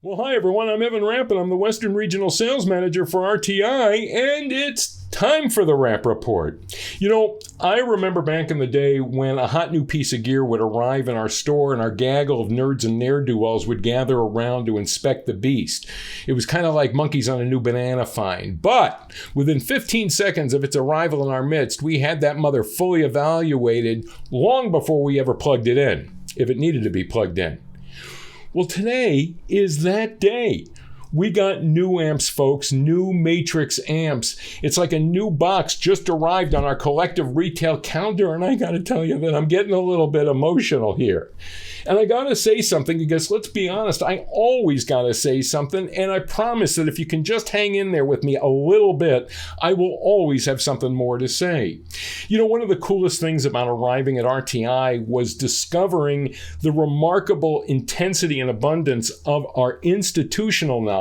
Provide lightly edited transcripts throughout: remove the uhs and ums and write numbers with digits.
Well, hi everyone, I'm Evan Rapp and I'm the Western Regional Sales Manager for RTI, and it's time for the Rapp Report. You know, I remember back in the day when a hot new piece of gear would arrive in our store and our gaggle of nerds and ne'er-do-wells would gather around to inspect the beast. It was kind of like monkeys on a new banana find. But within 15 seconds of its arrival in our midst, we had that mother fully evaluated long before we ever plugged it in, if it needed to be plugged in. Well, today is that day. We got new amps, folks, new Matrix amps. It's like a new box just arrived on our collective retail counter, and I got to tell you that I'm getting a little bit emotional here. And I got to say something because, let's be honest, I always got to say something, and I promise that if you can just hang in there with me a little bit, I will always have something more to say. You know, one of the coolest things about arriving at RTI was discovering the remarkable intensity and abundance of our institutional knowledge.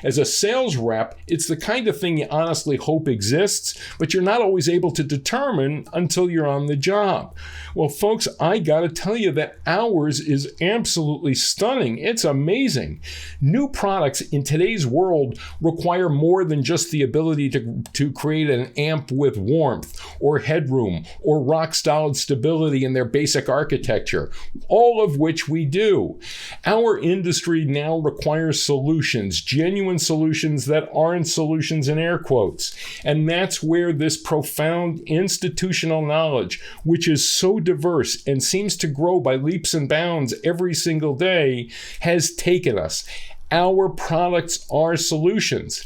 As a sales rep, it's the kind of thing you honestly hope exists, but you're not always able to determine until you're on the job. Well, folks, I got to tell you that ours is absolutely stunning. It's amazing. New products in today's world require more than just the ability to create an amp with warmth or headroom or rock-solid stability in their basic architecture, all of which we do. Our industry now requires solutions, genuine solutions that aren't solutions in air quotes. And that's where this profound institutional knowledge, which is so diverse and seems to grow by leaps and bounds every single day, has taken us. Our products are solutions.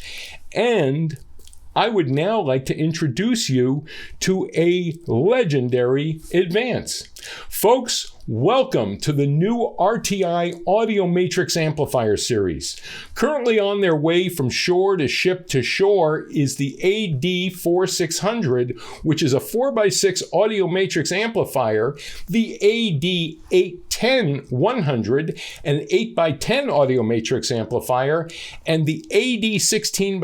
And I would now like to introduce you to a legendary advance. Folks, welcome to the new RTI Audio Matrix Amplifier series. Currently on their way from shore to ship to shore is the AD4600, which is a 4x6 Audio Matrix amplifier, the AD810-100, an 8x10 Audio Matrix amplifier, and the AD16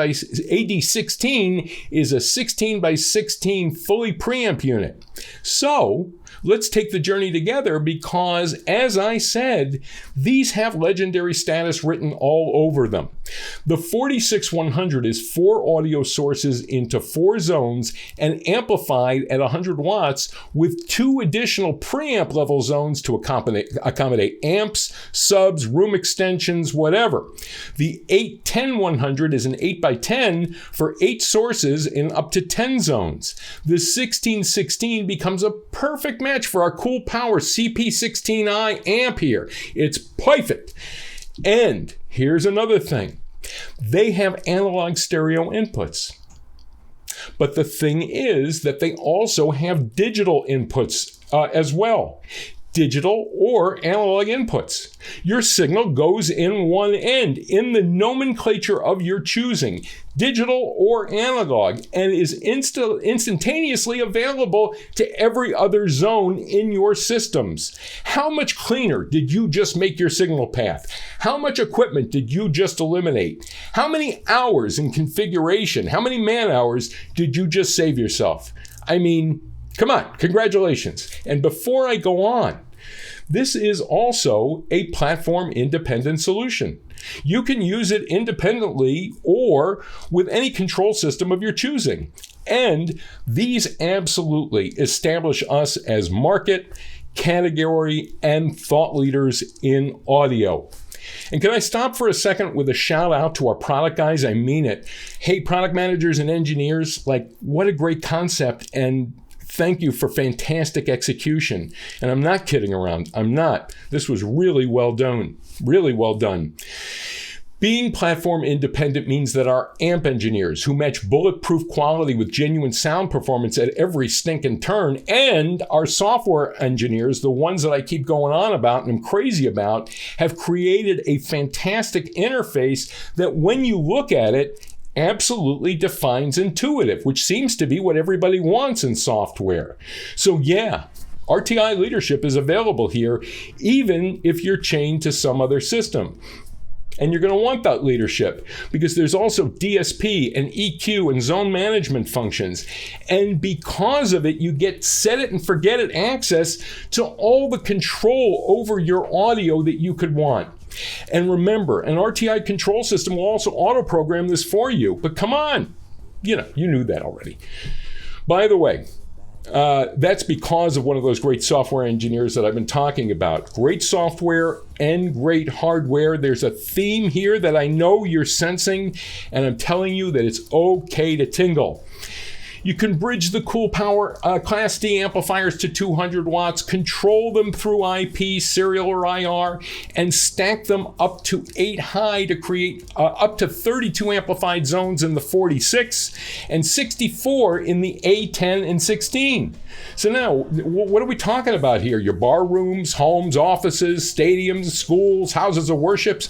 is a 16x16 fully preamp unit. So, let's take the journey together because, as I said, these have legendary status written all over them. The 46100 is 4 audio sources into 4 zones and amplified at 100 watts with 2 additional preamp level zones to accommodate amps, subs, room extensions, whatever. The 810-100 is an 8x10 for 8 sources in up to 10 zones. The 1616 becomes a perfect match for our cool power CP16i amp here. It's perfect. And here's another thing. They have analog stereo inputs. But the thing is that they also have digital inputs as well. Digital or analog inputs. Your signal goes in one end in the nomenclature of your choosing, digital or analog, and is instantaneously available to every other zone in your systems. How much cleaner did you just make your signal path? How much equipment did you just eliminate? How many hours in configuration, how many man hours did you just save yourself? I mean, come on, congratulations. And before I go on, this is also a platform-independent solution. You can use it independently or with any control system of your choosing. And these absolutely establish us as market, category, and thought leaders in audio. And can I stop for a second with a shout out to our product guys? I mean it. Hey, product managers and engineers, what a great concept, and thank you for fantastic execution. And I'm not kidding around. I'm not. This was really well done. Really well done. Being platform independent means that our amp engineers, who match bulletproof quality with genuine sound performance at every stinking turn, and our software engineers, the ones that I keep going on about and I'm crazy about, have created a fantastic interface that when you look at it, absolutely defines intuitive, which seems to be what everybody wants in software. So yeah, RTI leadership is available here, even if you're chained to some other system. And you're going to want that leadership because there's also DSP and EQ and zone management functions. And because of it, you get set it and forget it access to all the control over your audio that you could want. And remember, an RTI control system will also auto-program this for you. But come on, you knew that already. By the way, that's because of one of those great software engineers that I've been talking about. Great software and great hardware. There's a theme here that I know you're sensing, and I'm telling you that it's okay to tingle. You can bridge the cool power Class D amplifiers to 200 watts, control them through IP, serial or IR, and stack them up to 8 high to create up to 32 amplified zones in the 46 and 64 in the A10 and 16. So now, what are we talking about here? Your bar rooms, homes, offices, stadiums, schools, houses of worship.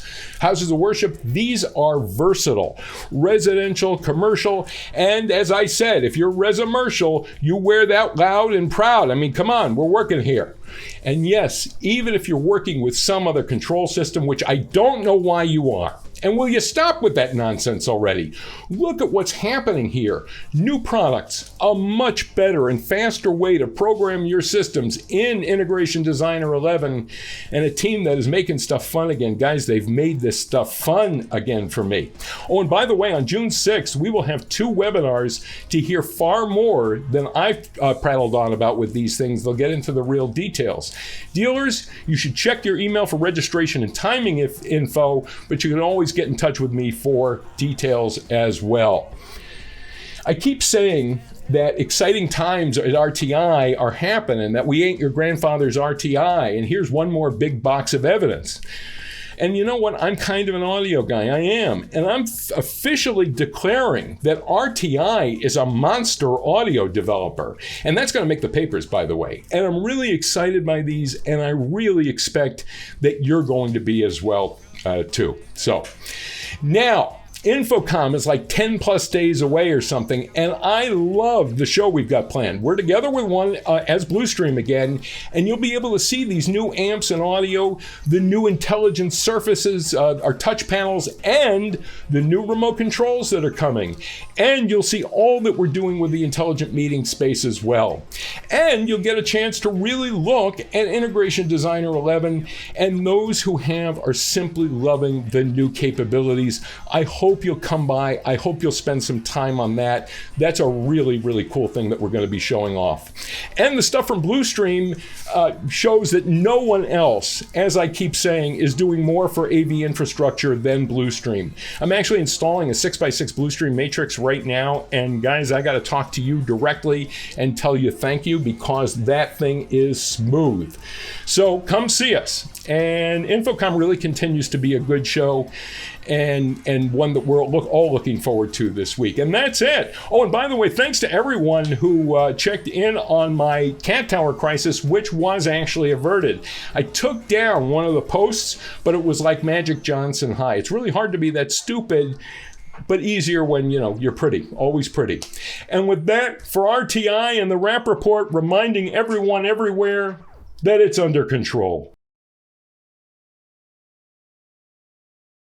These are versatile, residential, commercial, and as I said, if you're residential, you wear that loud and proud. I mean, come on, we're working here. And yes, even if you're working with some other control system, which I don't know why you are, and will you stop with that nonsense already? Look at what's happening here. New products, a much better and faster way to program your systems in Integration Designer 11, and a team that is making stuff fun again. Guys, they've made this stuff fun again for me. Oh, and by the way, on June 6th, we will have 2 webinars to hear far more than I've prattled on about with these things. They'll get into the real details. Dealers, you should check your email for registration and timing info, but you can always get in touch with me for details as well. I keep saying that exciting times at RTI are happening, that we ain't your grandfather's RTI, and here's one more big box of evidence. And you know what? I'm kind of an audio guy. I am. And I'm officially declaring that RTI is a monster audio developer. And that's going to make the papers, by the way. And I'm really excited by these, and I really expect that you're going to be as well, too. So now, InfoComm is like 10 plus days away or something, and I love the show we've got planned. We're together with one as Bluestream again, and you'll be able to see these new amps and audio, the new intelligent surfaces, our touch panels, and the new remote controls that are coming. And you'll see all that we're doing with the intelligent meeting space as well. And you'll get a chance to really look at Integration Designer 11, and those who have are simply loving the new capabilities. I hope you'll come by. I hope you'll spend some time on that. That's a really, really cool thing that we're going to be showing off. And the stuff from Bluestream shows that no one else, as I keep saying, is doing more for AV infrastructure than Bluestream. I'm actually installing a 6x6 Bluestream Matrix right now, and guys, I got to talk to you directly and tell you thank you, because that thing is smooth. So come see us. And InfoComm really continues to be a good show, and one that we're all looking forward to this week. And that's it. Oh, and by the way, thanks to everyone who checked in on my cat tower crisis, which was actually averted. I took down one of the posts, but it was like Magic Johnson high. It's really hard to be that stupid, but easier when, you're pretty, always pretty. And with that, for RTI and the Rapp Report, reminding everyone everywhere that it's under control.